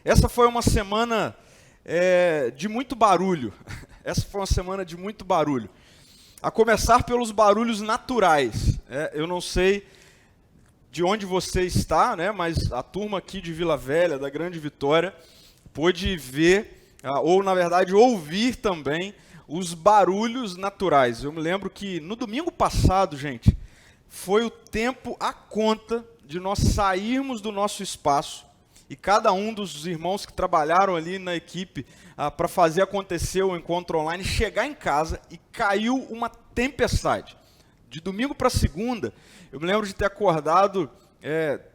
Essa foi uma semana de muito barulho. Essa foi uma semana de muito barulho. A começar pelos barulhos naturais. Eu não sei de onde você está, né, mas a turma aqui de Vila Velha, da Grande Vitória, pôde ver, ou na verdade ouvir também, os barulhos naturais. Eu me lembro que no domingo passado, gente, foi o tempo à conta de nós sairmos do nosso espaço e cada um dos irmãos que trabalharam ali na equipe para fazer acontecer o encontro online, chegar em casa e caiu uma tempestade. De domingo para segunda, eu me lembro de ter acordado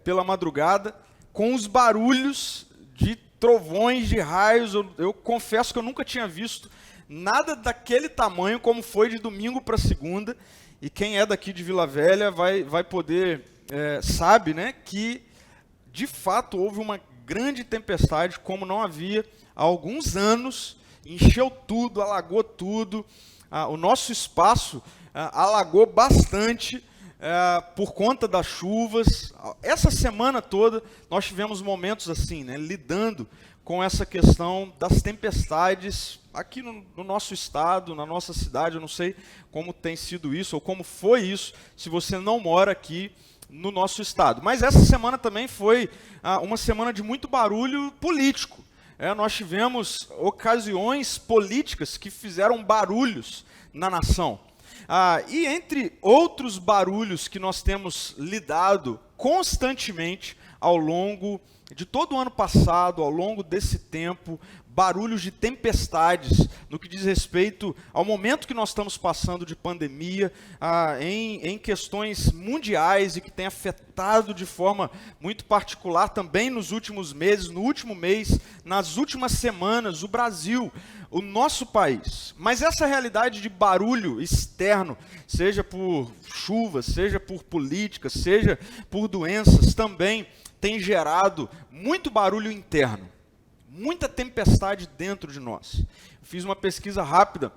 pela madrugada com os barulhos de trovões, de raios. Eu confesso que eu nunca tinha visto nada daquele tamanho como foi de domingo para segunda. E quem é daqui de Vila Velha vai poder, sabe, né, que de fato houve uma grande tempestade, como não havia há alguns anos, encheu tudo, alagou tudo, o nosso espaço alagou bastante por conta das chuvas. Essa semana toda nós tivemos momentos assim, né, lidando com essa questão das tempestades aqui no nosso estado, na nossa cidade. Eu não sei como tem sido isso, ou como foi isso, se você não mora aqui no nosso estado. Mas essa semana também foi uma semana de muito barulho político. Nós tivemos ocasiões políticas que fizeram barulhos na nação. E entre outros barulhos que nós temos lidado constantemente ao longo de todo o ano passado, ao longo desse tempo, barulhos de tempestades, no que diz respeito ao momento que nós estamos passando de pandemia, em questões mundiais, e que tem afetado de forma muito particular também nos últimos meses, no último mês, nas últimas semanas, o Brasil, o nosso país. Mas essa realidade de barulho externo, seja por chuvas, seja por políticas, seja por doenças, também tem gerado muito barulho interno. Muita tempestade dentro de nós. Eu fiz uma pesquisa rápida,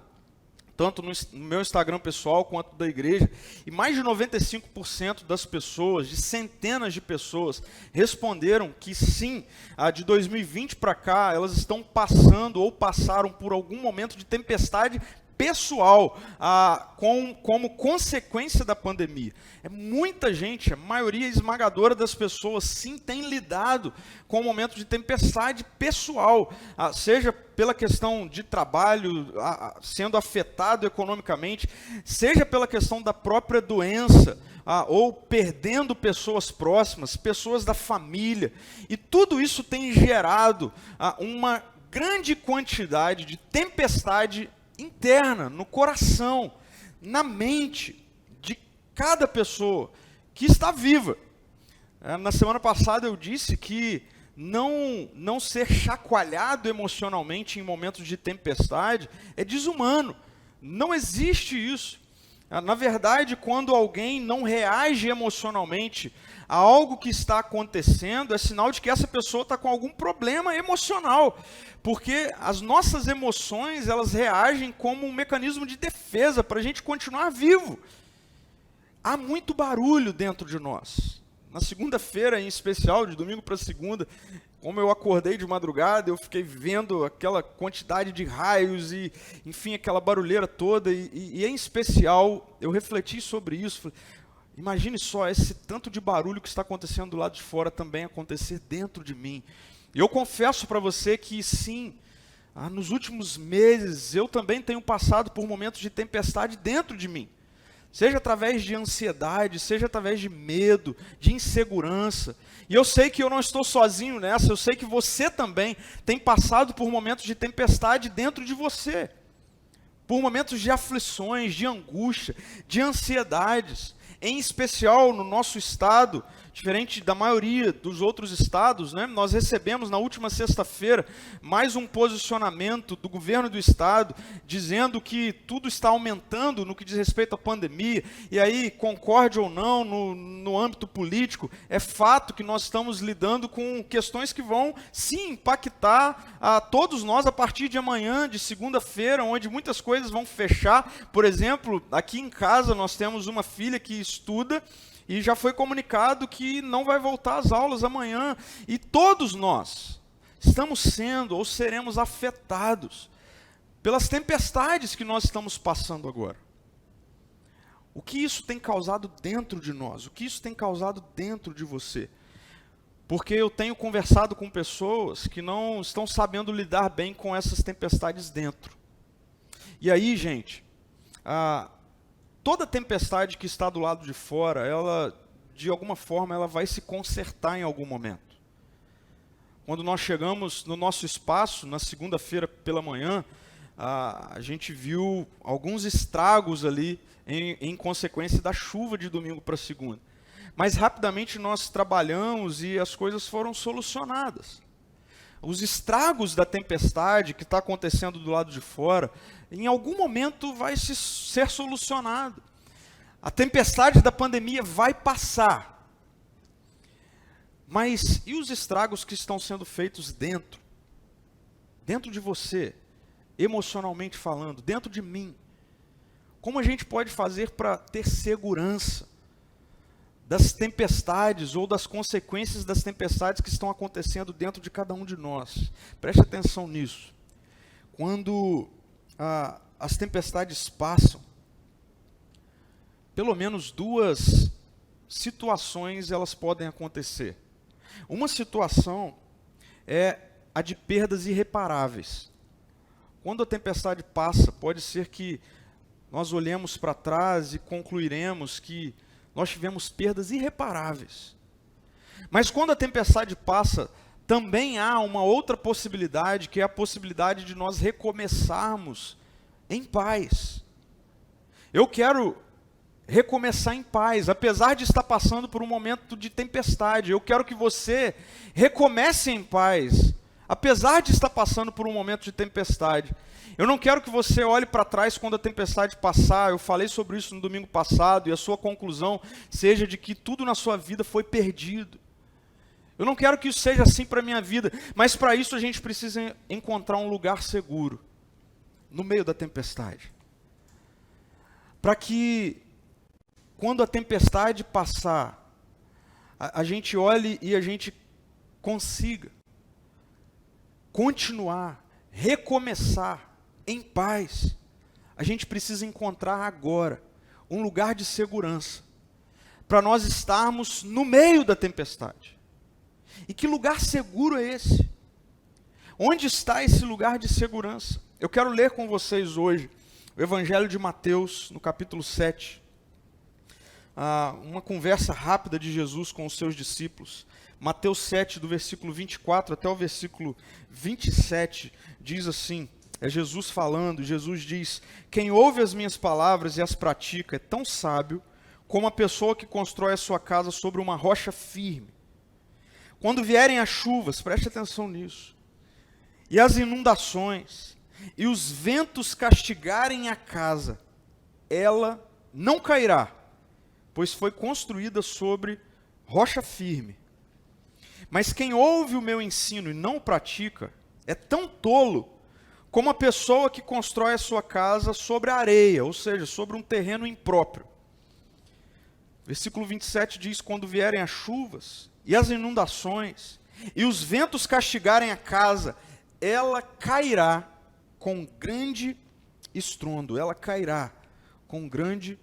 tanto no meu Instagram pessoal quanto da igreja, e mais de 95% das pessoas, de centenas de pessoas, responderam que sim, de 2020 para cá, elas estão passando ou passaram por algum momento de tempestade pessoal, como consequência da pandemia. Muita gente, a maioria esmagadora das pessoas, sim, tem lidado com o momento de tempestade pessoal, seja pela questão de trabalho, sendo afetado economicamente, seja pela questão da própria doença, ou perdendo pessoas próximas, pessoas da família. E tudo isso tem gerado uma grande quantidade de tempestade interna, no coração, na mente de cada pessoa que está viva. Na semana passada eu disse que não ser chacoalhado emocionalmente em momentos de tempestade é desumano. Não existe isso. Na verdade, quando alguém não reage emocionalmente a algo que está acontecendo, é sinal de que essa pessoa está com algum problema emocional, porque as nossas emoções, elas reagem como um mecanismo de defesa para a gente continuar vivo. Há muito barulho dentro de nós. Na segunda-feira, em especial, de domingo para segunda, como eu acordei de madrugada, eu fiquei vendo aquela quantidade de raios e, enfim, aquela barulheira toda, e em especial, eu refleti sobre isso. Falei, imagine só esse tanto de barulho que está acontecendo do lado de fora também acontecer dentro de mim. E eu confesso para você que sim, nos últimos meses eu também tenho passado por momentos de tempestade dentro de mim. Seja através de ansiedade, seja através de medo, de insegurança. E eu sei que eu não estou sozinho nessa, eu sei que você também tem passado por momentos de tempestade dentro de você. Por momentos de aflições, de angústia, de ansiedades. Em especial no nosso estado, diferente da maioria dos outros estados, né, nós recebemos na última sexta-feira mais um posicionamento do governo do estado, dizendo que tudo está aumentando no que diz respeito à pandemia, e aí, concorde ou não, no âmbito político, é fato que nós estamos lidando com questões que vão, sim, impactar a todos nós a partir de amanhã, de segunda-feira, onde muitas coisas vão fechar. Por exemplo, aqui em casa nós temos uma filha que estuda, e já foi comunicado que não vai voltar às aulas amanhã. E todos nós, estamos sendo ou seremos afetados pelas tempestades que nós estamos passando agora. O que isso tem causado dentro de nós? O que isso tem causado dentro de você? Porque eu tenho conversado com pessoas que não estão sabendo lidar bem com essas tempestades dentro. E aí, gente, toda tempestade que está do lado de fora, ela, de alguma forma, ela vai se consertar em algum momento. Quando nós chegamos no nosso espaço, na segunda-feira pela manhã, a gente viu alguns estragos ali em consequência da chuva de domingo para segunda. Mas rapidamente nós trabalhamos e as coisas foram solucionadas. Os estragos da tempestade que está acontecendo do lado de fora, em algum momento vai ser solucionado. A tempestade da pandemia vai passar. Mas e os estragos que estão sendo feitos dentro? Dentro de você, emocionalmente falando, dentro de mim. Como a gente pode fazer para ter segurança das tempestades ou das consequências das tempestades que estão acontecendo dentro de cada um de nós? Preste atenção nisso. Quando as tempestades passam, pelo menos duas situações elas podem acontecer. Uma situação é a de perdas irreparáveis. Quando a tempestade passa, pode ser que nós olhemos para trás e concluiremos que nós tivemos perdas irreparáveis. Mas quando a tempestade passa, também há uma outra possibilidade, que é a possibilidade de nós recomeçarmos em paz. Eu quero recomeçar em paz, apesar de estar passando por um momento de tempestade. Eu quero que você recomece em paz, apesar de estar passando por um momento de tempestade. Eu não quero que você olhe para trás quando a tempestade passar. Eu falei sobre isso no domingo passado, e a sua conclusão seja de que tudo na sua vida foi perdido. Eu não quero que isso seja assim para a minha vida, mas para isso a gente precisa encontrar um lugar seguro, no meio da tempestade. Para que, quando a tempestade passar, a gente olhe e a gente consiga continuar, recomeçar em paz. A gente precisa encontrar agora um lugar de segurança para nós estarmos no meio da tempestade. E que lugar seguro é esse? Onde está esse lugar de segurança? Eu quero ler com vocês hoje o Evangelho de Mateus, no capítulo 7. Uma conversa rápida de Jesus com os seus discípulos. Mateus 7, do versículo 24 até o versículo 27, diz assim, é Jesus falando. Jesus diz: quem ouve as minhas palavras e as pratica é tão sábio como a pessoa que constrói a sua casa sobre uma rocha firme. Quando vierem as chuvas, preste atenção nisso, e as inundações, e os ventos castigarem a casa, ela não cairá, pois foi construída sobre rocha firme. Mas quem ouve o meu ensino e não o pratica, é tão tolo como a pessoa que constrói a sua casa sobre a areia, ou seja, sobre um terreno impróprio. Versículo 27 diz: quando vierem as chuvas e as inundações, e os ventos castigarem a casa, ela cairá com grande estrondo. Ela cairá com grande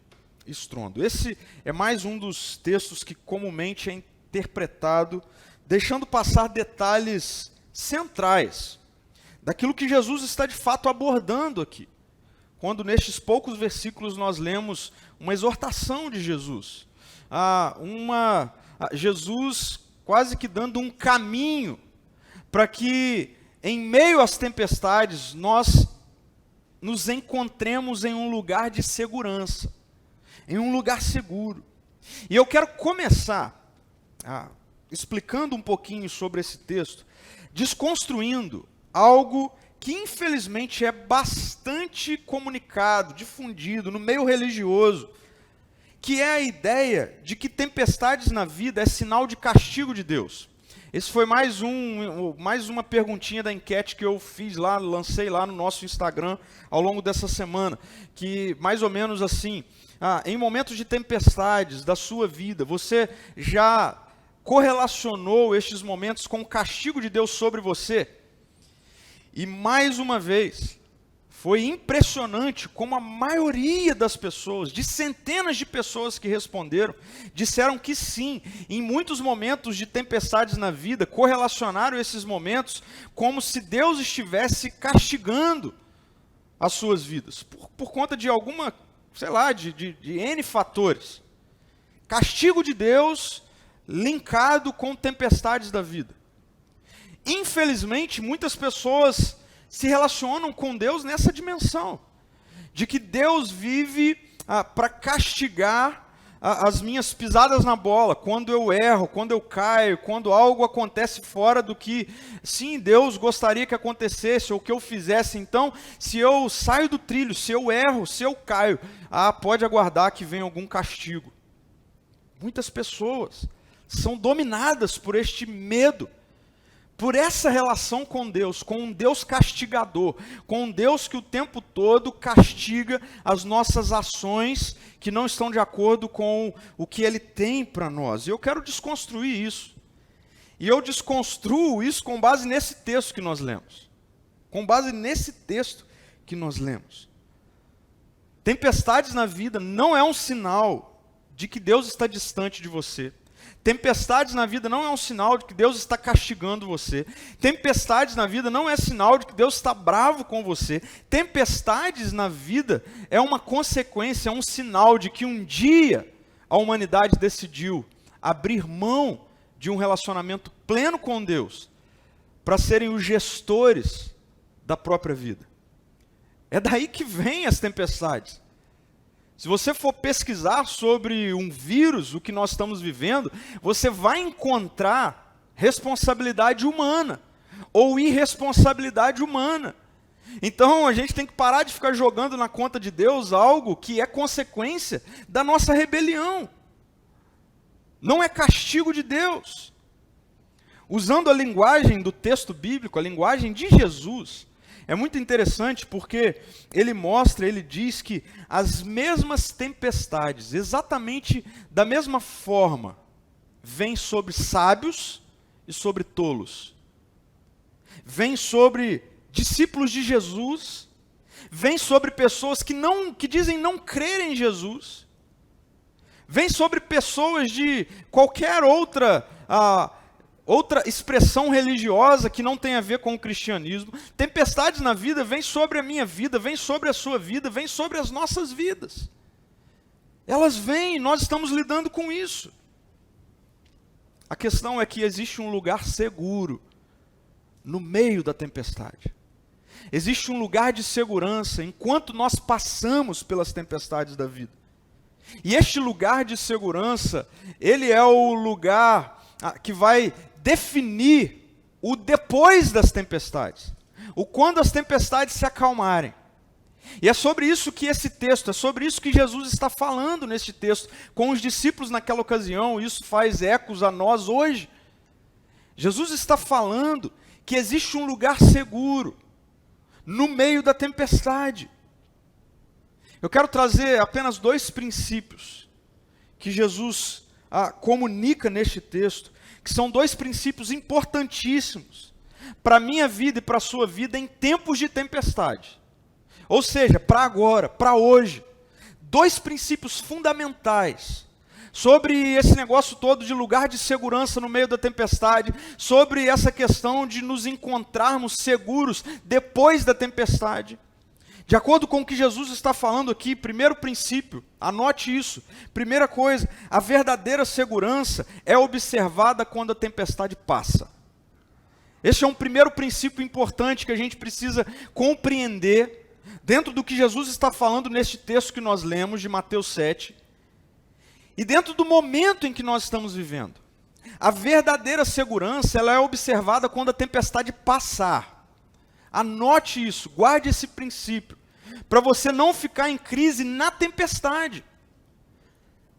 estrondo. Esse é mais um dos textos que comumente é interpretado, deixando passar detalhes centrais daquilo que Jesus está de fato abordando aqui. Quando nestes poucos versículos nós lemos uma exortação de Jesus. Jesus quase que dando um caminho para que em meio às tempestades nós nos encontremos em um lugar de segurança, em um lugar seguro. E eu quero começar explicando um pouquinho sobre esse texto, desconstruindo algo que infelizmente é bastante comunicado, difundido no meio religioso, que é a ideia de que tempestades na vida é sinal de castigo de Deus. Esse foi mais uma perguntinha da enquete que eu fiz lá, lancei lá no nosso Instagram ao longo dessa semana, que mais ou menos assim, em momentos de tempestades da sua vida, você já correlacionou estes momentos com o castigo de Deus sobre você? E mais uma vez, foi impressionante como a maioria das pessoas, de centenas de pessoas que responderam, disseram que sim. Em muitos momentos de tempestades na vida, correlacionaram esses momentos como se Deus estivesse castigando as suas vidas, por conta de alguma, sei lá, de N fatores. Castigo de Deus linkado com tempestades da vida. Infelizmente, muitas pessoas se relacionam com Deus nessa dimensão, de que Deus vive para castigar as minhas pisadas na bola, quando eu erro, quando eu caio, quando algo acontece fora do que, sim, Deus gostaria que acontecesse, ou que eu fizesse. Então, se eu saio do trilho, se eu erro, se eu caio, pode aguardar que venha algum castigo. Muitas pessoas são dominadas por este medo, por essa relação com Deus, com um Deus castigador, com um Deus que o tempo todo castiga as nossas ações que não estão de acordo com o que Ele tem para nós. E eu quero desconstruir isso. E eu desconstruo isso com base nesse texto que nós lemos. Com base nesse texto que nós lemos. Tempestades na vida não é um sinal de que Deus está distante de você. Tempestades na vida não é um sinal de que Deus está castigando você. Tempestades na vida não é sinal de que Deus está bravo com você. Tempestades na vida é uma consequência, é um sinal de que um dia a humanidade decidiu abrir mão de um relacionamento pleno com Deus para serem os gestores da própria vida. É daí que vêm as tempestades. Se você for pesquisar sobre um vírus, o que nós estamos vivendo, você vai encontrar responsabilidade humana ou irresponsabilidade humana. Então a gente tem que parar de ficar jogando na conta de Deus algo que é consequência da nossa rebelião. Não é castigo de Deus. Usando a linguagem do texto bíblico, a linguagem de Jesus, é muito interessante porque ele mostra, ele diz que as mesmas tempestades, exatamente da mesma forma, vêm sobre sábios e sobre tolos. Vêm sobre discípulos de Jesus, vêm sobre pessoas que dizem não crer em Jesus. Vêm sobre pessoas de qualquer outra expressão religiosa que não tem a ver com o cristianismo. Tempestades na vida vêm sobre a minha vida, vêm sobre a sua vida, vêm sobre as nossas vidas. Elas vêm, nós estamos lidando com isso. A questão é que existe um lugar seguro no meio da tempestade. Existe um lugar de segurança enquanto nós passamos pelas tempestades da vida. E este lugar de segurança, ele é o lugar que vai definir o depois das tempestades, o quando as tempestades se acalmarem. E é sobre isso que esse texto, é sobre isso que Jesus está falando neste texto, com os discípulos naquela ocasião, e isso faz ecos a nós hoje. Jesus está falando que existe um lugar seguro, no meio da tempestade. Eu quero trazer apenas 2 princípios, que Jesus comunica neste texto, que são 2 princípios importantíssimos para a minha vida e para a sua vida em tempos de tempestade. Ou seja, para agora, para hoje. 2 princípios fundamentais sobre esse negócio todo de lugar de segurança no meio da tempestade, sobre essa questão de nos encontrarmos seguros depois da tempestade. De acordo com o que Jesus está falando aqui, primeiro princípio, anote isso. Primeira coisa, a verdadeira segurança é observada quando a tempestade passa. Esse é um primeiro princípio importante que a gente precisa compreender dentro do que Jesus está falando neste texto que nós lemos de Mateus 7. E dentro do momento em que nós estamos vivendo. A verdadeira segurança, ela é observada quando a tempestade passar. Anote isso, guarde esse princípio, para você não ficar em crise na tempestade.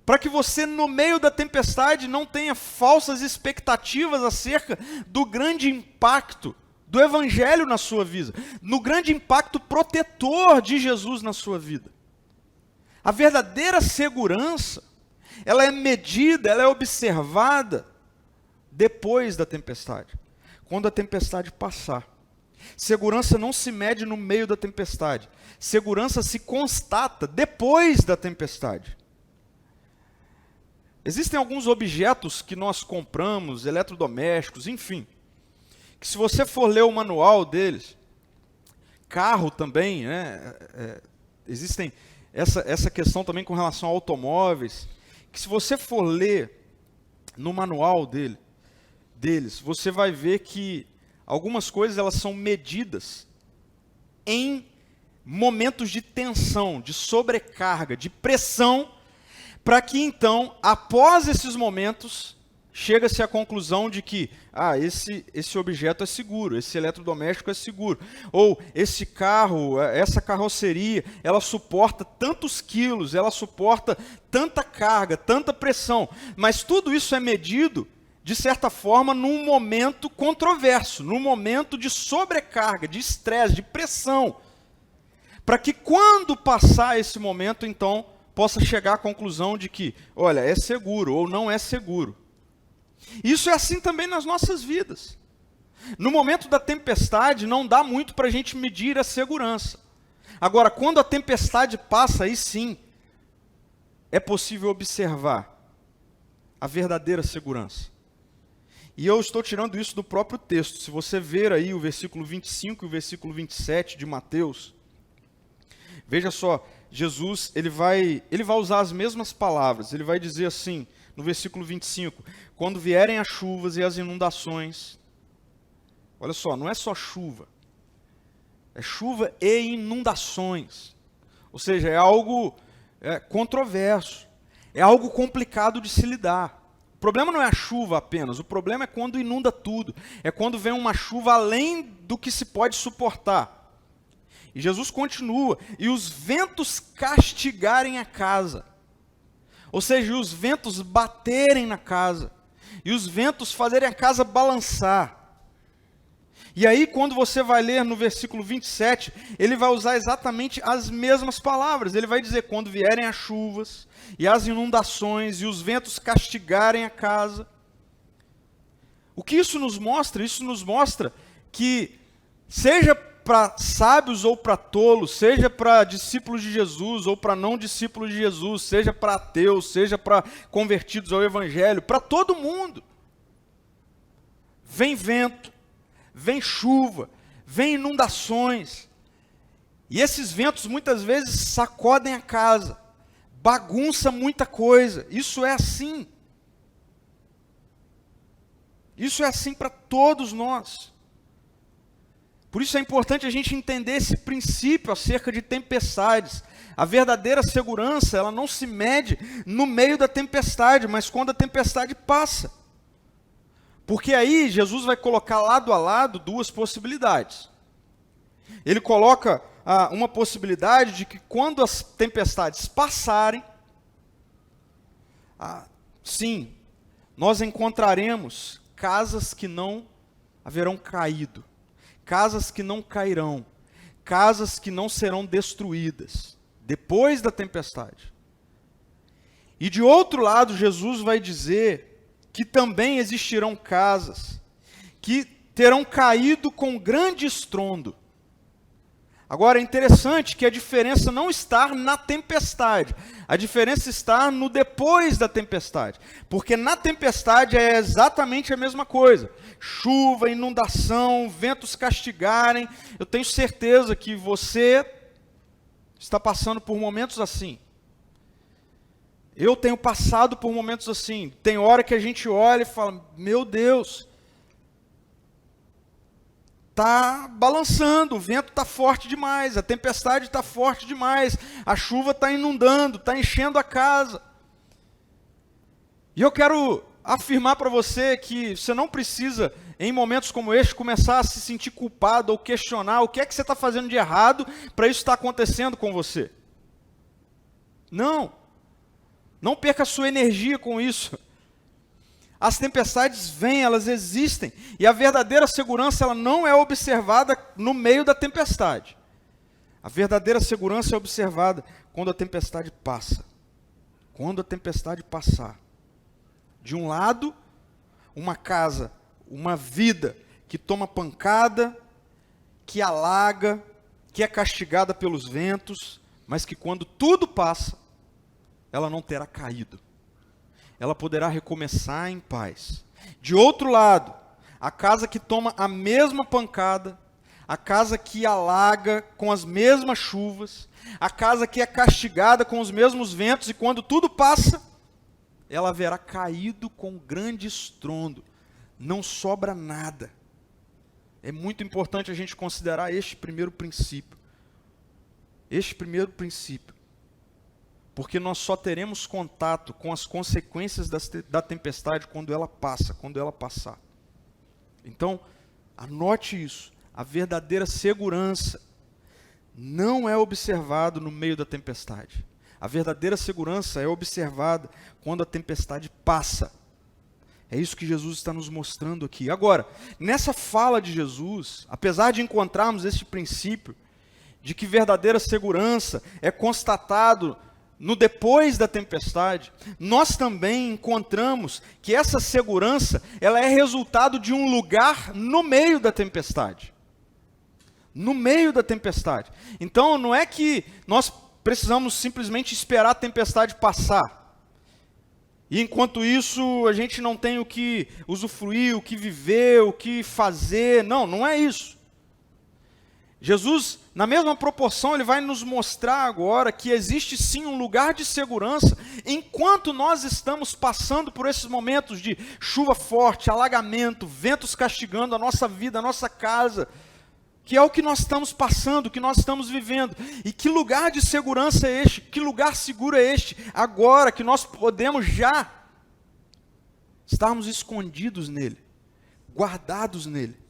Para que você, no meio da tempestade, não tenha falsas expectativas acerca do grande impacto do Evangelho na sua vida, no grande impacto protetor de Jesus na sua vida. A verdadeira segurança, ela é medida, ela é observada depois da tempestade, quando a tempestade passar. Segurança não se mede no meio da tempestade. Segurança se constata depois da tempestade. Existem alguns objetos que nós compramos, eletrodomésticos, enfim, que se você for ler o manual deles, carro também, né? Existem essa questão também com relação a automóveis, que se você for ler no manual deles, você vai ver que algumas coisas elas são medidas em momentos de tensão, de sobrecarga, de pressão, para que então, após esses momentos, chega-se à conclusão de que esse objeto é seguro, esse eletrodoméstico é seguro, ou esse carro, essa carroceria, ela suporta tantos quilos, ela suporta tanta carga, tanta pressão, mas tudo isso é medido, de certa forma, num momento controverso, num momento de sobrecarga, de estresse, de pressão, para que quando passar esse momento, então, possa chegar à conclusão de que, olha, é seguro ou não é seguro. Isso é assim também nas nossas vidas. No momento da tempestade, não dá muito para a gente medir a segurança. Agora, quando a tempestade passa, aí sim, é possível observar a verdadeira segurança. E eu estou tirando isso do próprio texto. Se você ver aí o versículo 25 e o versículo 27 de Mateus, veja só, Jesus ele vai usar as mesmas palavras. Ele vai dizer assim, no versículo 25, quando vierem as chuvas e as inundações, olha só, não é só chuva, é chuva e inundações, ou seja, é algo controverso, é algo complicado de se lidar. O problema não é a chuva apenas, o problema é quando inunda tudo, é quando vem uma chuva além do que se pode suportar. E Jesus continua, e os ventos castigarem a casa. Ou seja, os ventos baterem na casa. E os ventos fazerem a casa balançar. E aí, quando você vai ler no versículo 27, ele vai usar exatamente as mesmas palavras. Ele vai dizer, quando vierem as chuvas, e as inundações, e os ventos castigarem a casa. O que isso nos mostra? Isso nos mostra que, seja para sábios ou para tolos, seja para discípulos de Jesus ou para não discípulos de Jesus, seja para ateus, seja para convertidos ao Evangelho, para todo mundo. Vem vento, vem chuva, vem inundações. E esses ventos muitas vezes sacodem a casa, bagunça muita coisa. Isso é assim. Isso é assim para todos nós. Por isso é importante a gente entender esse princípio acerca de tempestades. A verdadeira segurança, ela não se mede no meio da tempestade, mas quando a tempestade passa. Porque aí Jesus vai colocar lado a lado duas possibilidades. Ele coloca uma possibilidade de que quando as tempestades passarem, sim, nós encontraremos casas que não haverão caído. Casas que não cairão, casas que não serão destruídas, depois da tempestade. E de outro lado, Jesus vai dizer que também existirão casas que terão caído com grande estrondo. Agora, é interessante que a diferença não está na tempestade, a diferença está no depois da tempestade, porque na tempestade é exatamente a mesma coisa, chuva, inundação, ventos castigarem. Eu tenho certeza que você está passando por momentos assim. Eu tenho passado por momentos assim. Tem hora que a gente olha e fala, meu Deus, está balançando, o vento está forte demais, a tempestade está forte demais, a chuva está inundando, está enchendo a casa. E eu quero afirmar para você que você não precisa, em momentos como este, começar a se sentir culpado ou questionar o que é que você está fazendo de errado para isso estar acontecendo com você. Não perca a sua energia com isso. As tempestades vêm, elas existem, e a verdadeira segurança ela não é observada no meio da tempestade. A verdadeira segurança é observada quando a tempestade passa. Quando a tempestade passar. De um lado, uma casa, uma vida que toma pancada que alaga, que é castigada pelos ventos, mas que quando tudo passa, ela não terá caído. Ela poderá recomeçar em paz. De outro lado, a casa que toma a mesma pancada, a casa que alaga com as mesmas chuvas, a casa que é castigada com os mesmos ventos, e quando tudo passa, ela haverá caído com grande estrondo. Não sobra nada. É muito importante a gente considerar este primeiro princípio. Este primeiro princípio. Porque nós só teremos contato com as consequências da tempestade quando ela passa, quando ela passar. Então, anote isso. A verdadeira segurança não é observada no meio da tempestade. A verdadeira segurança é observada quando a tempestade passa. É isso que Jesus está nos mostrando aqui. Agora, nessa fala de Jesus, apesar de encontrarmos esse princípio de que verdadeira segurança é constatado no depois da tempestade, nós também encontramos que essa segurança, ela é resultado de um lugar no meio da tempestade. No meio da tempestade. Então, não é que nós precisamos simplesmente esperar a tempestade passar. E enquanto isso, a gente não tem o que usufruir, o que viver, o que fazer. Não, não é isso. Jesus, na mesma proporção, ele vai nos mostrar agora que existe sim um lugar de segurança enquanto nós estamos passando por esses momentos de chuva forte, alagamento, ventos castigando a nossa vida, a nossa casa, que é o que nós estamos passando, o que nós estamos vivendo. E que lugar de segurança é este? Que lugar seguro é este? Agora que nós podemos já estarmos escondidos nele, guardados nele.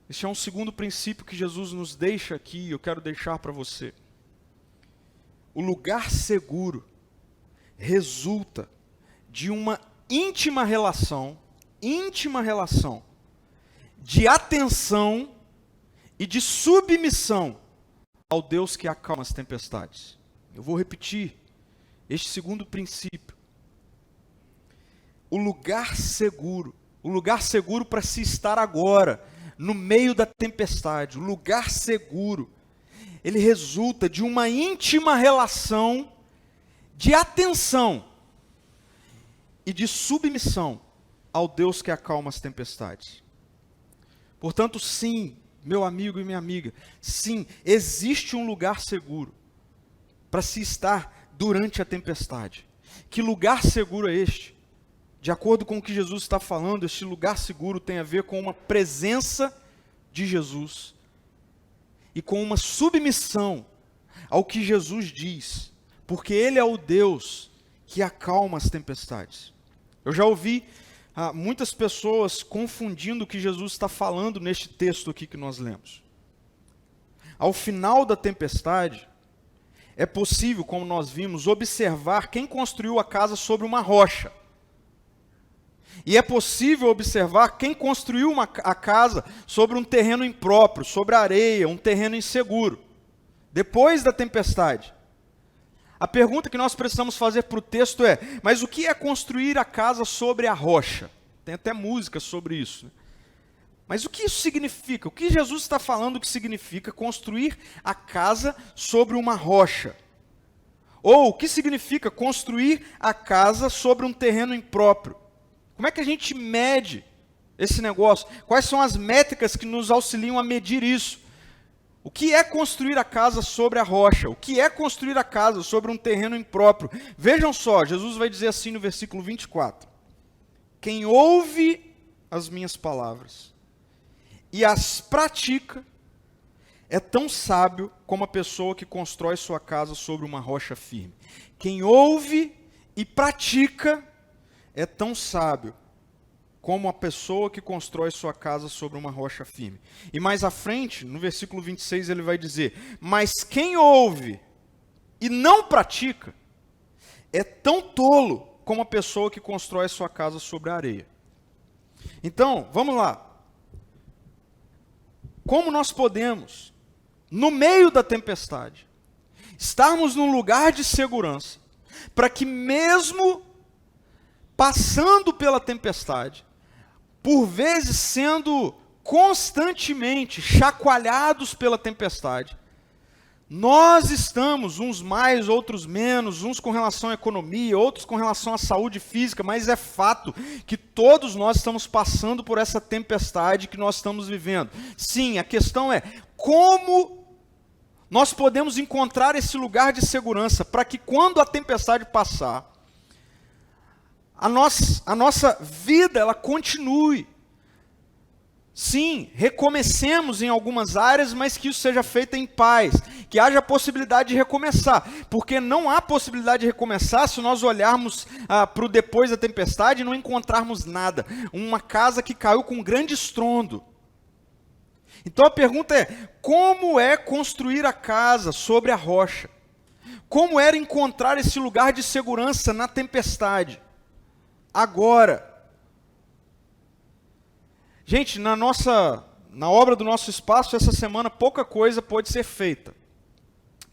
Este é um segundo princípio que Jesus nos deixa aqui, eu quero deixar para você. O lugar seguro resulta de uma íntima relação de atenção e de submissão ao Deus que acalma as tempestades. Eu vou repetir este segundo princípio. O lugar seguro para se estar agora, no meio da tempestade, o lugar seguro, ele resulta de uma íntima relação de atenção e de submissão ao Deus que acalma as tempestades. Portanto, sim, meu amigo e minha amiga, sim, existe um lugar seguro para se estar durante a tempestade. Que lugar seguro é este? De acordo com o que Jesus está falando, este lugar seguro tem a ver com uma presença de Jesus e com uma submissão ao que Jesus diz, porque Ele é o Deus que acalma as tempestades. Eu já ouvi muitas pessoas confundindo o que Jesus está falando neste texto aqui que nós lemos. Ao final da tempestade, é possível, como nós vimos, observar quem construiu a casa sobre uma rocha. E é possível observar quem construiu a casa sobre um terreno impróprio, sobre areia, um terreno inseguro. Depois da tempestade. A pergunta que nós precisamos fazer para o texto é: mas o que é construir a casa sobre a rocha? Tem até música sobre isso. Mas o que isso significa? O que Jesus está falando que significa construir a casa sobre uma rocha? Ou o que significa construir a casa sobre um terreno impróprio? Como é que a gente mede esse negócio? Quais são as métricas que nos auxiliam a medir isso? O que é construir a casa sobre a rocha? O que é construir a casa sobre um terreno impróprio? Vejam só, Jesus vai dizer assim no versículo 24. Quem ouve as minhas palavras e as pratica é tão sábio como a pessoa que constrói sua casa sobre uma rocha firme. Quem ouve e pratica é tão sábio como a pessoa que constrói sua casa sobre uma rocha firme. E mais à frente, no versículo 26, ele vai dizer: mas quem ouve e não pratica é tão tolo como a pessoa que constrói sua casa sobre a areia. Então, vamos lá. Como nós podemos, no meio da tempestade, estarmos num lugar de segurança, para que mesmo passando pela tempestade, por vezes sendo constantemente chacoalhados pela tempestade. Nós estamos, uns mais, outros menos, uns com relação à economia, outros com relação à saúde física, mas é fato que todos nós estamos passando por essa tempestade que nós estamos vivendo. Sim, a questão é como nós podemos encontrar esse lugar de segurança para que quando a tempestade passar, a nossa vida ela continue. Sim, recomecemos em algumas áreas, mas que isso seja feito em paz, que haja a possibilidade de recomeçar, porque não há possibilidade de recomeçar se nós olharmos para o depois da tempestade e não encontrarmos nada, uma casa que caiu com um grande estrondo. Então a pergunta é, como é construir a casa sobre a rocha? Como era encontrar esse lugar de segurança na tempestade? Agora. Gente, na obra do nosso espaço, essa semana pouca coisa pôde ser feita.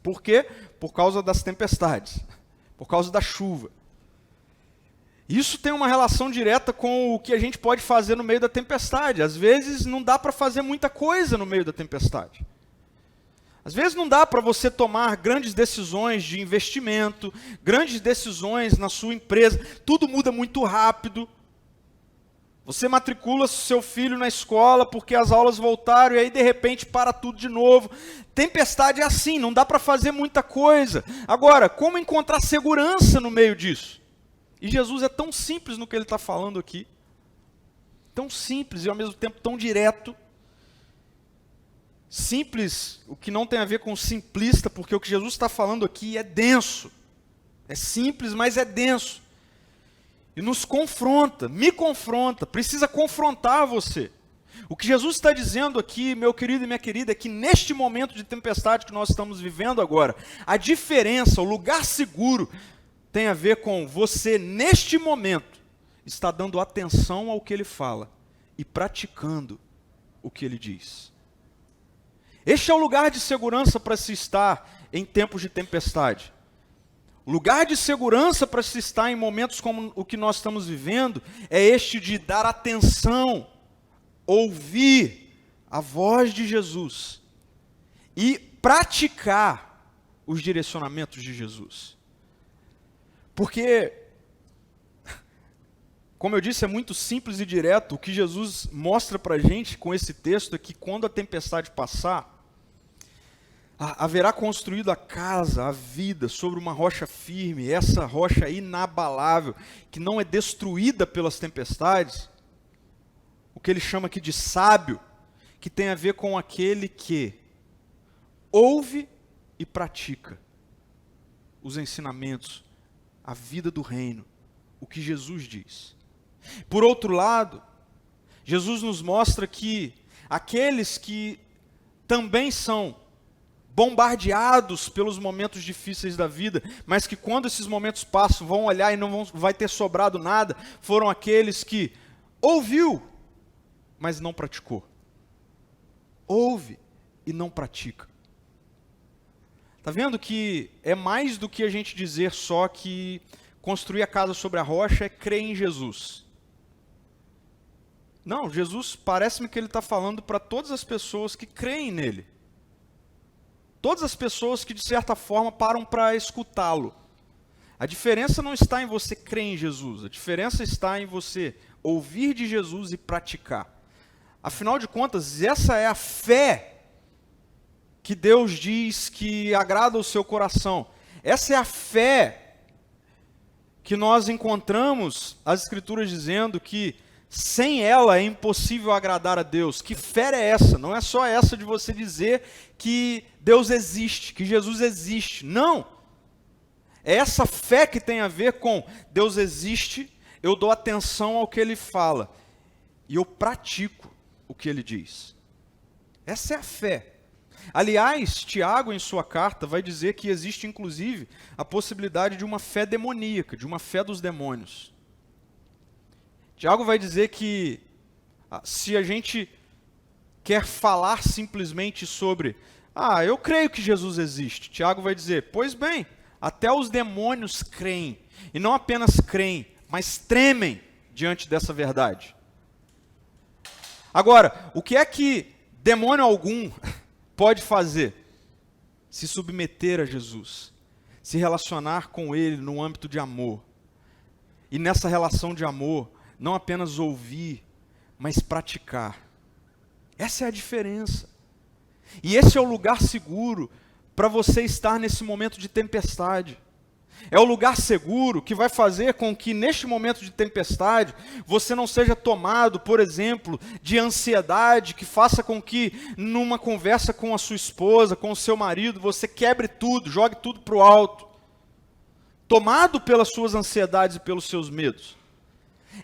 Por quê? Por causa das tempestades, por causa da chuva. Isso tem uma relação direta com o que a gente pode fazer no meio da tempestade. Às vezes não dá para fazer muita coisa no meio da tempestade. Às vezes não dá para você tomar grandes decisões de investimento, grandes decisões na sua empresa, tudo muda muito rápido. Você matricula seu filho na escola porque as aulas voltaram e aí de repente para tudo de novo. Tempestade é assim, não dá para fazer muita coisa. Agora, como encontrar segurança no meio disso? E Jesus é tão simples no que ele está falando aqui. Tão simples e ao mesmo tempo tão direto. Simples, o que não tem a ver com simplista, porque o que Jesus está falando aqui é denso. É simples, mas é denso. E nos confronta, me confronta, precisa confrontar você. O que Jesus está dizendo aqui, meu querido e minha querida, é que neste momento de tempestade que nós estamos vivendo agora, a diferença, o lugar seguro, tem a ver com você, neste momento, está dando atenção ao que ele fala e praticando o que ele diz. Este é o lugar de segurança para se estar em tempos de tempestade. O lugar de segurança para se estar em momentos como o que nós estamos vivendo é este de dar atenção, ouvir a voz de Jesus e praticar os direcionamentos de Jesus. Porque, como eu disse, é muito simples e direto. O que Jesus mostra para a gente com esse texto é que quando a tempestade passar, haverá construído a casa, a vida, sobre uma rocha firme, essa rocha inabalável, que não é destruída pelas tempestades, o que ele chama aqui de sábio, que tem a ver com aquele que ouve e pratica os ensinamentos, a vida do reino, o que Jesus diz. Por outro lado, Jesus nos mostra que aqueles que também são bombardeados pelos momentos difíceis da vida, mas que quando esses momentos passam, vão olhar e não vai ter sobrado nada, foram aqueles que ouviu, mas não praticou. Ouve e não pratica. Está vendo que é mais do que a gente dizer só que construir a casa sobre a rocha é crer em Jesus. Não, Jesus parece-me que ele está falando para todas as pessoas que creem nele. Todas as pessoas que, de certa forma, param para escutá-lo. A diferença não está em você crer em Jesus. A diferença está em você ouvir de Jesus e praticar. Afinal de contas, essa é a fé que Deus diz que agrada o seu coração. Essa é a fé que nós encontramos as Escrituras dizendo que sem ela é impossível agradar a Deus. Que fé é essa? Não é só essa de você dizer que Deus existe, que Jesus existe. Não. É essa fé que tem a ver com Deus existe, eu dou atenção ao que Ele fala e eu pratico o que Ele diz. Essa é a fé. Aliás, Tiago, em sua carta, vai dizer que existe, inclusive, a possibilidade de uma fé demoníaca, de uma fé dos demônios. Tiago vai dizer que se a gente quer falar simplesmente sobre, eu creio que Jesus existe, Tiago vai dizer, pois bem, até os demônios creem, e não apenas creem, mas tremem diante dessa verdade. Agora, o que é que demônio algum pode fazer? Se submeter a Jesus, se relacionar com Ele no âmbito de amor. E nessa relação de amor, não apenas ouvir, mas praticar. Essa é a diferença. E esse é o lugar seguro para você estar nesse momento de tempestade. É o lugar seguro que vai fazer com que neste momento de tempestade você não seja tomado, por exemplo, de ansiedade que faça com que numa conversa com a sua esposa, com o seu marido, você quebre tudo, jogue tudo para o alto. Tomado pelas suas ansiedades e pelos seus medos.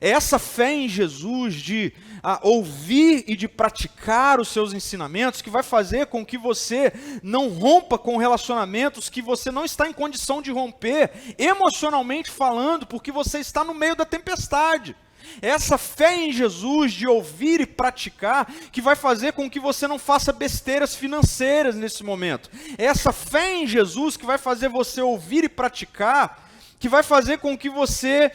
É essa fé em Jesus de ouvir e de praticar os seus ensinamentos que vai fazer com que você não rompa com relacionamentos que você não está em condição de romper, emocionalmente falando, porque você está no meio da tempestade. É essa fé em Jesus de ouvir e praticar que vai fazer com que você não faça besteiras financeiras nesse momento. É essa fé em Jesus que vai fazer você ouvir e praticar, que vai fazer com que você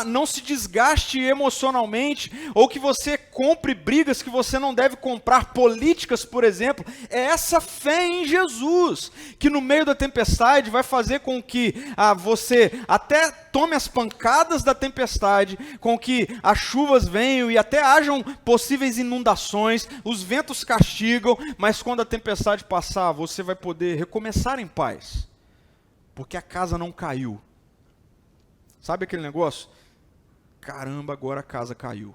não se desgaste emocionalmente, ou que você compre brigas que você não deve comprar, políticas, por exemplo. É essa fé em Jesus, que no meio da tempestade vai fazer com que você até tome as pancadas da tempestade, com que as chuvas venham e até hajam possíveis inundações, os ventos castigam, mas quando a tempestade passar, você vai poder recomeçar em paz, porque a casa não caiu. Sabe aquele negócio? Caramba, agora a casa caiu.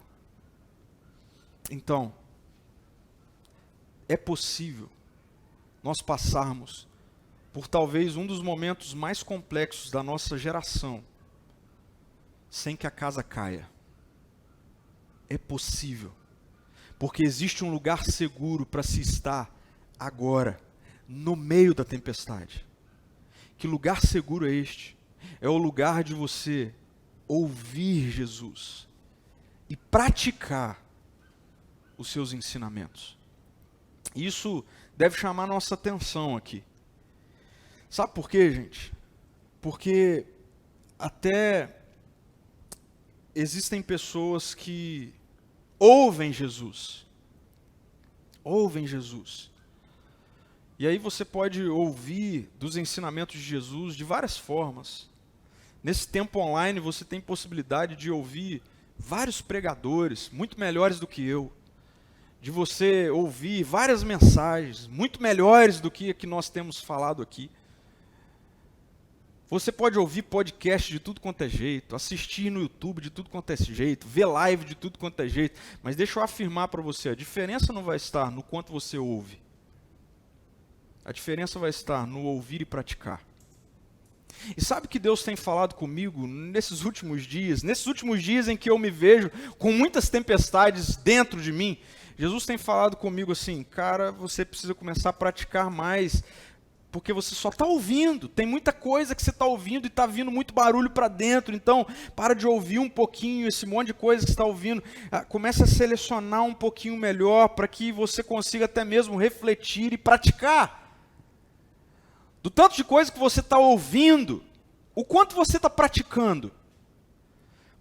Então, é possível nós passarmos por talvez um dos momentos mais complexos da nossa geração, sem que a casa caia. É possível, porque existe um lugar seguro para se estar agora, no meio da tempestade. Que lugar seguro é este? É o lugar de você ouvir Jesus e praticar os seus ensinamentos. Isso deve chamar nossa atenção aqui. Sabe por quê, gente? Porque até existem pessoas que ouvem Jesus. Ouvem Jesus. E aí você pode ouvir dos ensinamentos de Jesus de várias formas. Nesse tempo online você tem possibilidade de ouvir vários pregadores, muito melhores do que eu. De você ouvir várias mensagens, muito melhores do que a que nós temos falado aqui. Você pode ouvir podcast de tudo quanto é jeito, assistir no YouTube de tudo quanto é jeito, ver live de tudo quanto é jeito. Mas deixa eu afirmar para você, a diferença não vai estar no quanto você ouve. A diferença vai estar no ouvir e praticar. E sabe que Deus tem falado comigo nesses últimos dias em que eu me vejo com muitas tempestades dentro de mim? Jesus tem falado comigo assim, cara, você precisa começar a praticar mais, porque você só está ouvindo, tem muita coisa que você está ouvindo e está vindo muito barulho para dentro, então para de ouvir um pouquinho esse monte de coisa que você está ouvindo, comece a selecionar um pouquinho melhor para que você consiga até mesmo refletir e praticar. Do tanto de coisa que você está ouvindo, o quanto você está praticando.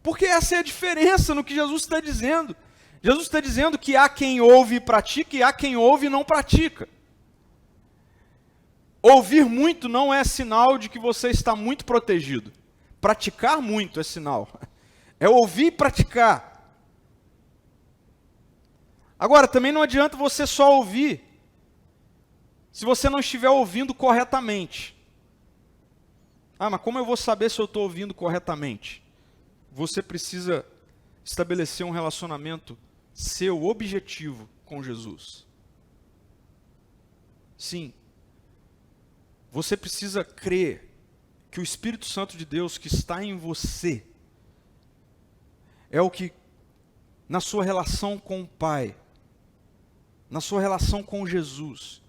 Porque essa é a diferença no que Jesus está dizendo. Jesus está dizendo que há quem ouve e pratica, e há quem ouve e não pratica. Ouvir muito não é sinal de que você está muito protegido. Praticar muito é sinal. É ouvir e praticar. Agora, também não adianta você só ouvir, se você não estiver ouvindo corretamente. Mas como eu vou saber se eu estou ouvindo corretamente? Você precisa estabelecer um relacionamento seu, objetivo, com Jesus. Sim. Você precisa crer que o Espírito Santo de Deus que está em você é o que, na sua relação com o Pai, na sua relação com Jesus,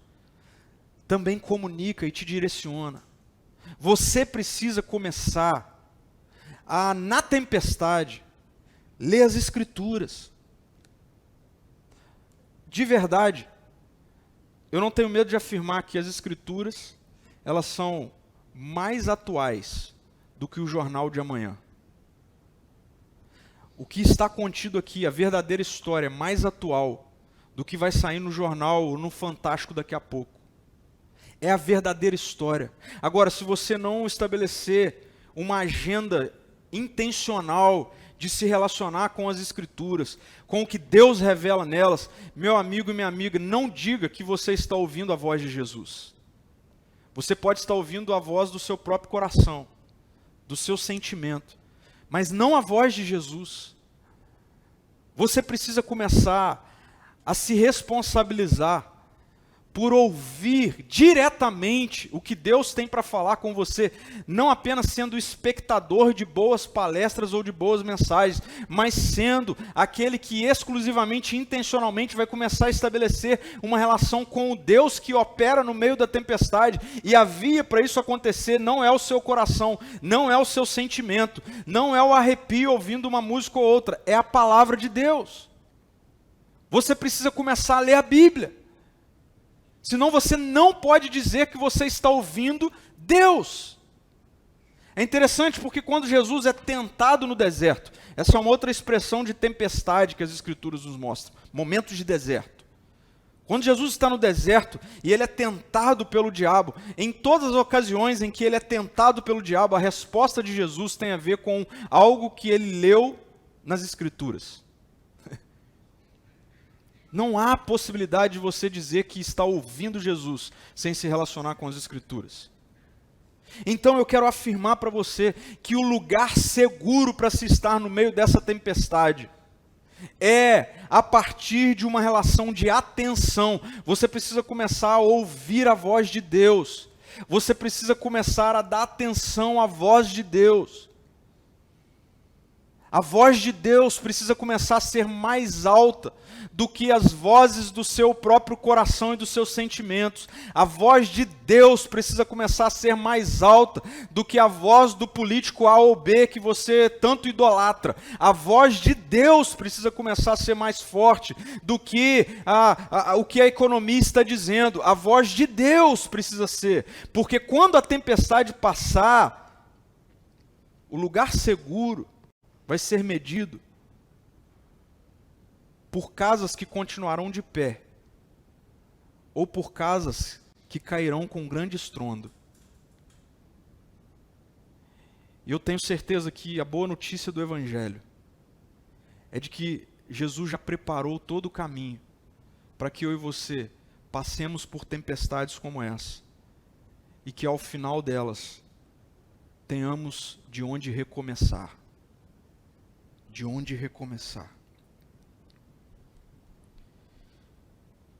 também comunica e te direciona. Você precisa começar a, na tempestade, ler as Escrituras. De verdade, eu não tenho medo de afirmar que as Escrituras, elas são mais atuais do que o jornal de amanhã. O que está contido aqui, a verdadeira história mais atual do que vai sair no jornal ou no Fantástico daqui a pouco. É a verdadeira história. Agora, se você não estabelecer uma agenda intencional de se relacionar com as Escrituras, com o que Deus revela nelas, meu amigo e minha amiga, não diga que você está ouvindo a voz de Jesus. Você pode estar ouvindo a voz do seu próprio coração, do seu sentimento, mas não a voz de Jesus. Você precisa começar a se responsabilizar por ouvir diretamente o que Deus tem para falar com você, não apenas sendo espectador de boas palestras ou de boas mensagens, mas sendo aquele que exclusivamente, intencionalmente vai começar a estabelecer uma relação com o Deus que opera no meio da tempestade, e a via para isso acontecer não é o seu coração, não é o seu sentimento, não é o arrepio ouvindo uma música ou outra, é a palavra de Deus. Você precisa começar a ler a Bíblia. Senão você não pode dizer que você está ouvindo Deus. É interessante porque quando Jesus é tentado no deserto, essa é uma outra expressão de tempestade que as Escrituras nos mostram, momentos de deserto. Quando Jesus está no deserto e ele é tentado pelo diabo, em todas as ocasiões em que ele é tentado pelo diabo, a resposta de Jesus tem a ver com algo que ele leu nas Escrituras. Não há possibilidade de você dizer que está ouvindo Jesus sem se relacionar com as Escrituras. Então eu quero afirmar para você que o lugar seguro para se estar no meio dessa tempestade é a partir de uma relação de atenção. Você precisa começar a ouvir a voz de Deus. Você precisa começar a dar atenção à voz de Deus. A voz de Deus precisa começar a ser mais alta do que as vozes do seu próprio coração e dos seus sentimentos. A voz de Deus precisa começar a ser mais alta do que a voz do político A ou B que você tanto idolatra. A voz de Deus precisa começar a ser mais forte do que o que a economia está dizendo. A voz de Deus precisa ser, porque quando a tempestade passar, o lugar seguro vai ser medido por casas que continuarão de pé, ou por casas que cairão com grande estrondo. E eu tenho certeza que a boa notícia do Evangelho é de que Jesus já preparou todo o caminho para que eu e você passemos por tempestades como essa, e que ao final delas tenhamos de onde recomeçar. De onde recomeçar.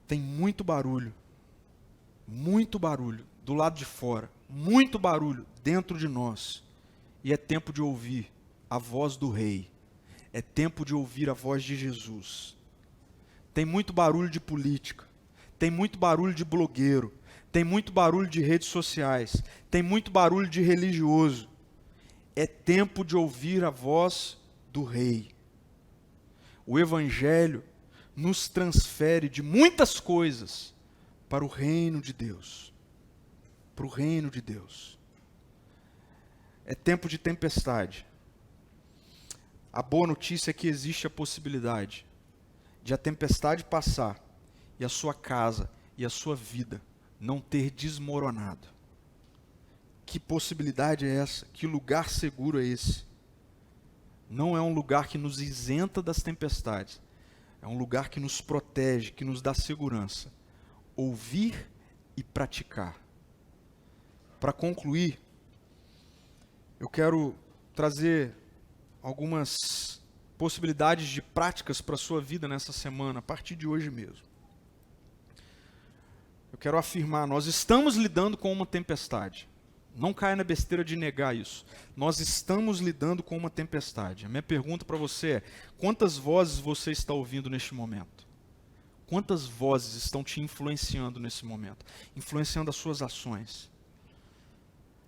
Tem muito barulho do lado de fora, muito barulho dentro de nós, e é tempo de ouvir a voz do Rei, é tempo de ouvir a voz de Jesus. Tem muito barulho de política, tem muito barulho de blogueiro, tem muito barulho de redes sociais, tem muito barulho de religioso. É tempo de ouvir a voz do Rei. O Evangelho nos transfere de muitas coisas para o reino de Deus. Para o reino de Deus. É tempo de tempestade. A boa notícia é que existe a possibilidade de a tempestade passar e a sua casa e a sua vida não ter desmoronado. Que possibilidade é essa? Que lugar seguro é esse? Não é um lugar que nos isenta das tempestades. É um lugar que nos protege, que nos dá segurança. Ouvir e praticar. Para concluir, eu quero trazer algumas possibilidades de práticas para a sua vida nessa semana, a partir de hoje mesmo. Eu quero afirmar, nós estamos lidando com uma tempestade. Não caia na besteira de negar isso. Nós estamos lidando com uma tempestade. A minha pergunta para você é: quantas vozes você está ouvindo neste momento? Quantas vozes estão te influenciando nesse momento? Influenciando as suas ações.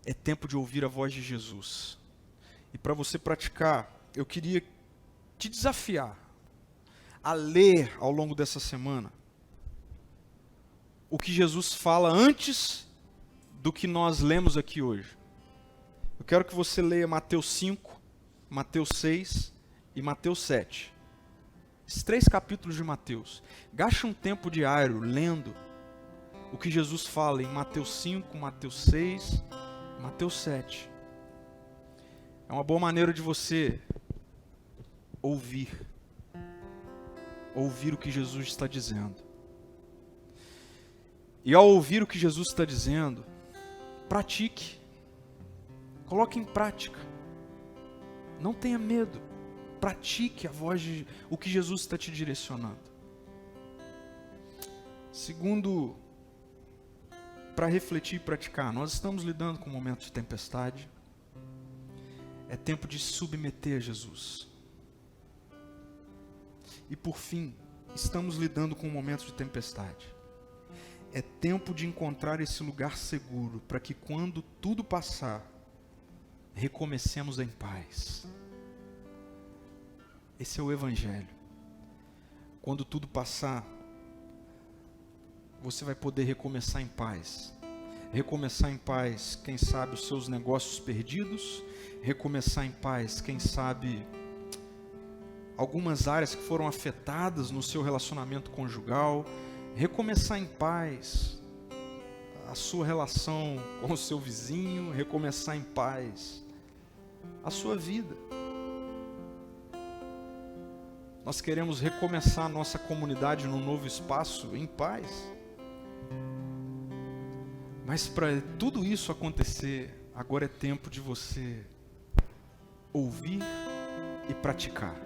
É tempo de ouvir a voz de Jesus. E para você praticar, eu queria te desafiar a ler ao longo dessa semana o que Jesus fala antes do que nós lemos aqui hoje. Eu quero que você leia Mateus 5, Mateus 6 e Mateus 7. Esses 3 capítulos de Mateus. Gaste um tempo diário lendo o que Jesus fala em Mateus 5, Mateus 6, Mateus 7. É uma boa maneira de você ouvir o que Jesus está dizendo. E ao ouvir o que Jesus está dizendo, pratique. Coloque em prática. Não tenha medo. Pratique a voz de o que Jesus está te direcionando. Segundo, para refletir e praticar, nós estamos lidando com um momento de tempestade. É tempo de se submeter a Jesus. E por fim, estamos lidando com um momento de tempestade. É tempo de encontrar esse lugar seguro para que quando tudo passar, recomecemos em paz. Esse é o Evangelho. Quando tudo passar, você vai poder recomeçar em paz. Recomeçar em paz, quem sabe, os seus negócios perdidos. Recomeçar em paz, quem sabe, algumas áreas que foram afetadas no seu relacionamento conjugal. Recomeçar em paz a sua relação com o seu vizinho. Recomeçar em paz a sua vida. Nós queremos recomeçar a nossa comunidade num novo espaço em paz. Mas para tudo isso acontecer, agora é tempo de você ouvir e praticar.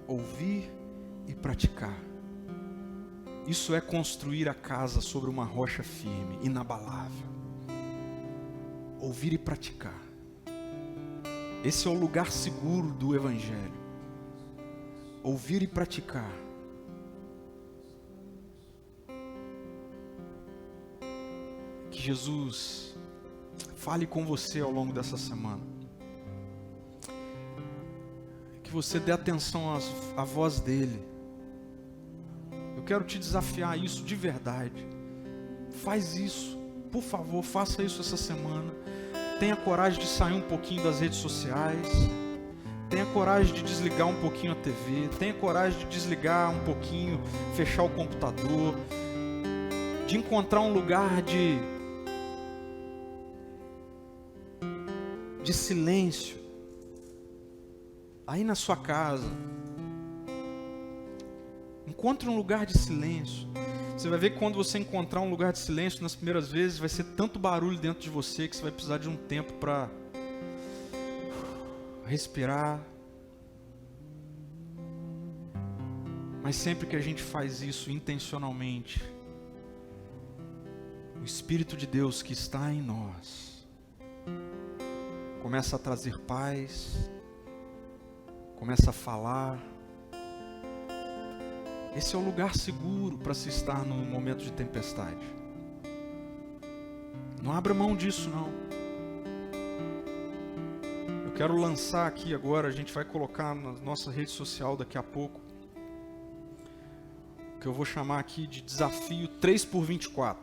Ouvir e praticar. Isso é construir a casa sobre uma rocha firme, inabalável. Ouvir e praticar. Esse é o lugar seguro do Evangelho. Ouvir e praticar. Que Jesus fale com você ao longo dessa semana. Que você dê atenção à voz dele. Eu quero te desafiar a isso de verdade. Faz isso, por favor, faça isso essa semana. Tenha coragem de sair um pouquinho das redes sociais. Tenha coragem de desligar um pouquinho a TV. Tenha coragem de desligar um pouquinho, fechar o computador. De encontrar um lugar de silêncio. Aí na sua casa. Encontre um lugar de silêncio. Você vai ver que quando você encontrar um lugar de silêncio, nas primeiras vezes, vai ser tanto barulho dentro de você que você vai precisar de um tempo para respirar. Mas sempre que a gente faz isso intencionalmente, o Espírito de Deus que está em nós começa a trazer paz, começa a falar. Esse é o lugar seguro para se estar no momento de tempestade. Não abra mão disso, não. Eu quero lançar aqui agora, a gente vai colocar na nossa rede social daqui a pouco, o que eu vou chamar aqui de desafio 3x24.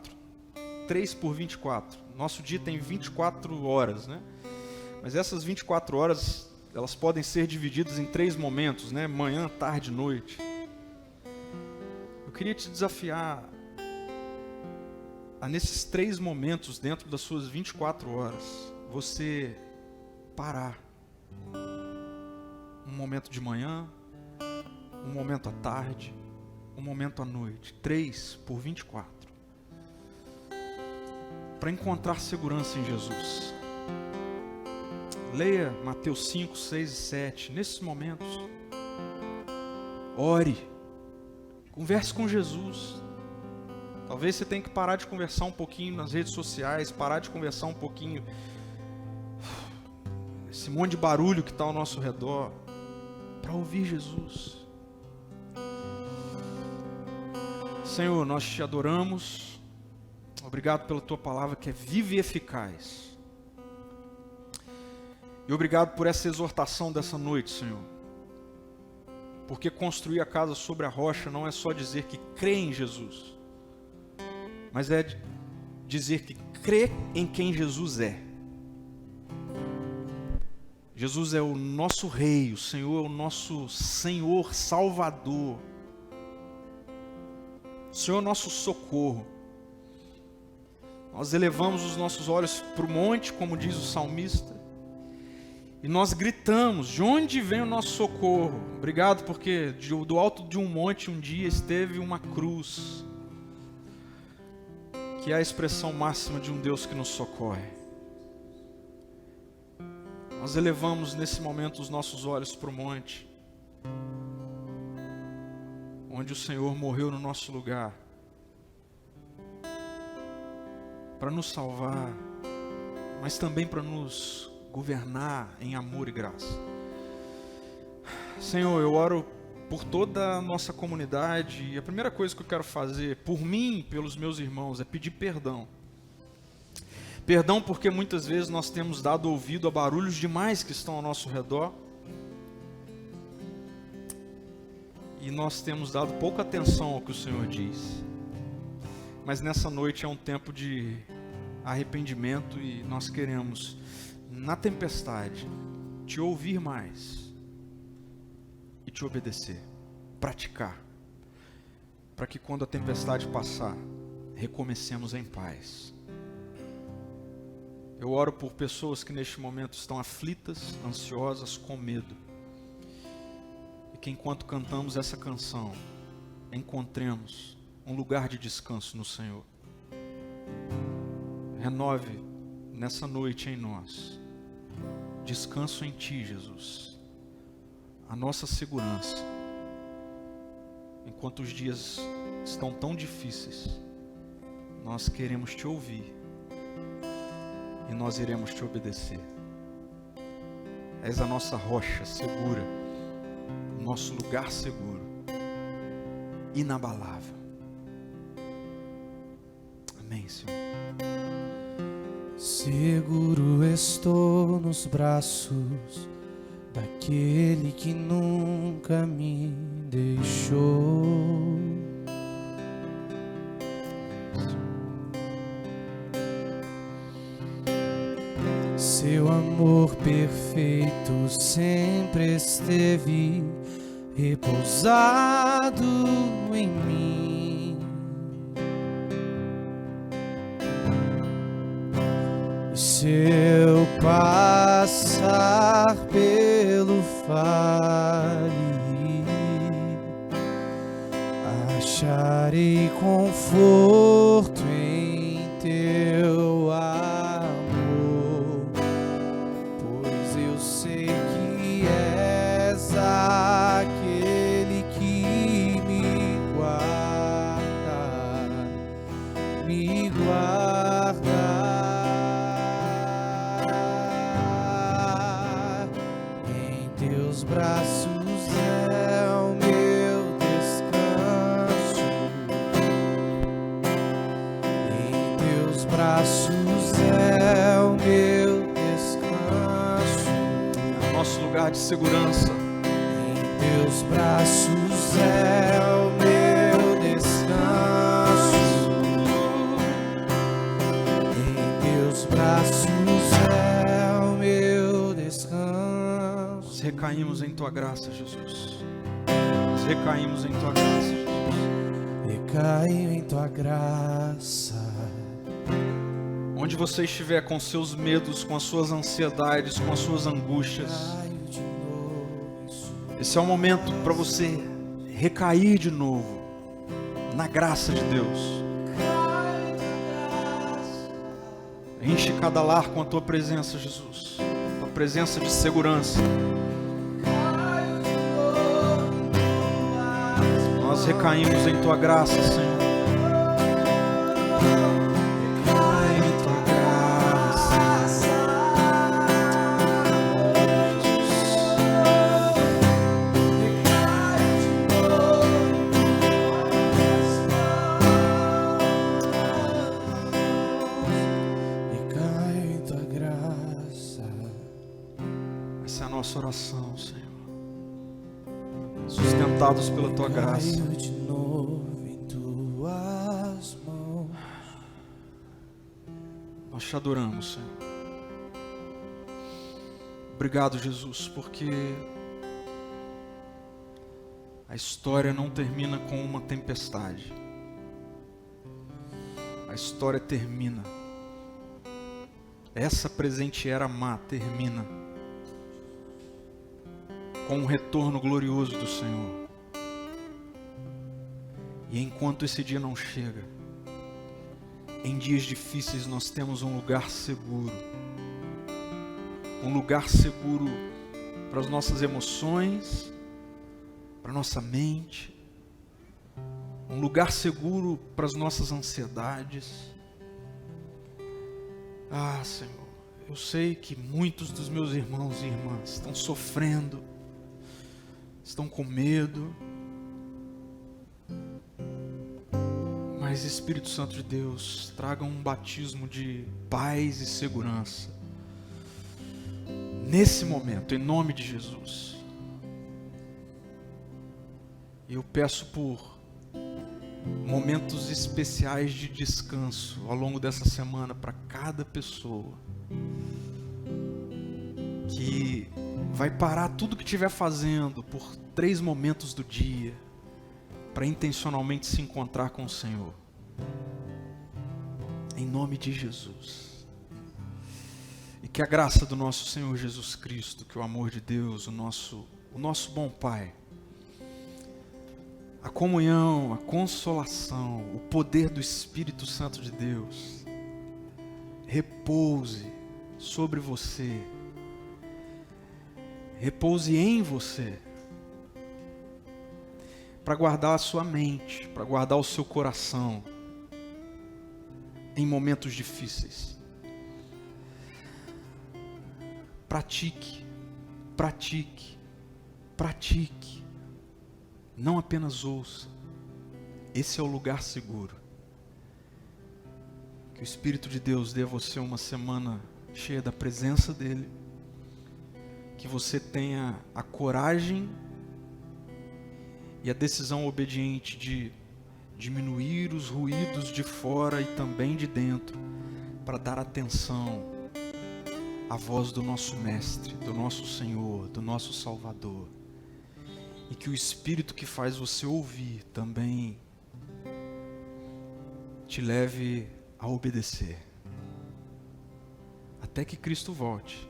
3x24. Nosso dia tem 24 horas, né? Mas essas 24 horas, elas podem ser divididas em 3 momentos, né? Manhã, tarde, noite. Eu queria te desafiar a nesses 3 momentos, dentro das suas 24 horas, você parar. Um momento de manhã, um momento à tarde, um momento à noite. 3x24. Para encontrar segurança em Jesus. Leia Mateus 5, 6 e 7. Nesses momentos, ore. Converse com Jesus. Talvez você tenha que parar de conversar um pouquinho nas redes sociais, parar de conversar um pouquinho esse monte de barulho que está ao nosso redor, para ouvir Jesus. Senhor, nós te adoramos. Obrigado pela tua palavra que é viva e eficaz. E obrigado por essa exortação dessa noite, Senhor. Porque construir a casa sobre a rocha não é só dizer que crê em Jesus, mas é dizer que crê em quem Jesus é. Jesus é o nosso Rei, o Senhor é o nosso Senhor Salvador. O Senhor é o nosso socorro. Nós elevamos os nossos olhos para o monte, como diz o salmista, e nós gritamos: de onde vem o nosso socorro? Obrigado, porque do alto de um monte um dia esteve uma cruz, que é a expressão máxima de um Deus que nos socorre. Nós elevamos nesse momento os nossos olhos para o monte, onde o Senhor morreu no nosso lugar, para nos salvar, mas também para nos governar em amor e graça. Senhor, eu oro por toda a nossa comunidade, e a primeira coisa que eu quero fazer, por mim e pelos meus irmãos, é pedir perdão. Perdão porque muitas vezes nós temos dado ouvido a barulhos demais que estão ao nosso redor, e nós temos dado pouca atenção ao que o Senhor diz. Mas nessa noite é um tempo de arrependimento, e nós queremos, na tempestade, te ouvir mais e te obedecer, praticar, para que quando a tempestade passar, recomecemos em paz. Eu oro por pessoas que neste momento estão aflitas, ansiosas, com medo, e que enquanto cantamos essa canção, encontremos um lugar de descanso no Senhor. Renove nessa noite em nós descanso em Ti, Jesus, a nossa segurança, enquanto os dias estão tão difíceis. Nós queremos Te ouvir e nós iremos Te obedecer. És a nossa rocha segura, o nosso lugar seguro, inabalável. Amém, Senhor. Seguro estou nos braços daquele que nunca me deixou. Seu amor perfeito sempre esteve repousado em mim. E se eu passar pelo vale, acharei conforto em Teu amor, pois eu sei que és aquele que me guarda, me guarda. Em Teus braços é o meu descanso, em Teus braços é o meu descanso, É o nosso lugar de segurança. em Teus braços é o meu descanso, em Teus braços é o meu descanso. Nós recaímos em Tua graça, Jesus. Nós recaímos em Tua graça, Jesus. Recaio em Tua graça. Onde você estiver com seus medos, com as suas ansiedades, com as suas angústias, Caio de novo em Sua esse é o momento para você recair de novo na graça de Deus. Enche cada lar com a Tua presença, Jesus. Tua presença de segurança. Nós recaímos em Tua graça, Senhor. Recaio em Tua graça. Recaio em Tua graça. Essa é a nossa oração, Senhor. Sustentados pela Tua graça. Caio de novo em Tuas mãos. Nós Te adoramos, Senhor. Obrigado, Jesus, porque a história não termina com uma tempestade. A história termina. Essa presente era má termina com um retorno glorioso do Senhor. E enquanto esse dia não chega, em dias difíceis nós temos um lugar seguro. Um lugar seguro para as nossas emoções, para a nossa mente. Um lugar seguro para as nossas ansiedades. Ah, Senhor, eu sei que muitos dos meus irmãos e irmãs estão sofrendo, estão com medo. Mas Espírito Santo de Deus, traga um batismo de paz e segurança nesse momento, em nome de Jesus. Eu peço por momentos especiais de descanso ao longo dessa semana para cada pessoa que vai parar tudo que estiver fazendo por 3 momentos do dia para intencionalmente se encontrar com o Senhor. Em nome de Jesus. E que a graça do nosso Senhor Jesus Cristo, que o amor de Deus, o nosso bom Pai, a comunhão, a consolação, o poder do Espírito Santo de Deus, repouse sobre você, repouse em você, para guardar a sua mente, para guardar o seu coração em momentos difíceis. Pratique, pratique, pratique. Não apenas ouça. Esse é o lugar seguro. Que o Espírito de Deus dê a você uma semana cheia da presença dEle. Que você tenha a coragem e a decisão obediente de diminuir os ruídos de fora e também de dentro, para dar atenção à voz do nosso Mestre, do nosso Senhor, do nosso Salvador. E que o Espírito que faz você ouvir também te leve a obedecer. Até que Cristo volte.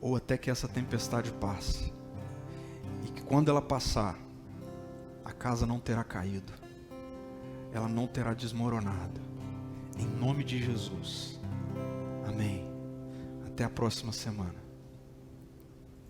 Ou até que essa tempestade passe. E que quando ela passar, a casa não terá caído. Ela não terá desmoronado. Em nome de Jesus. Amém. Até a próxima semana.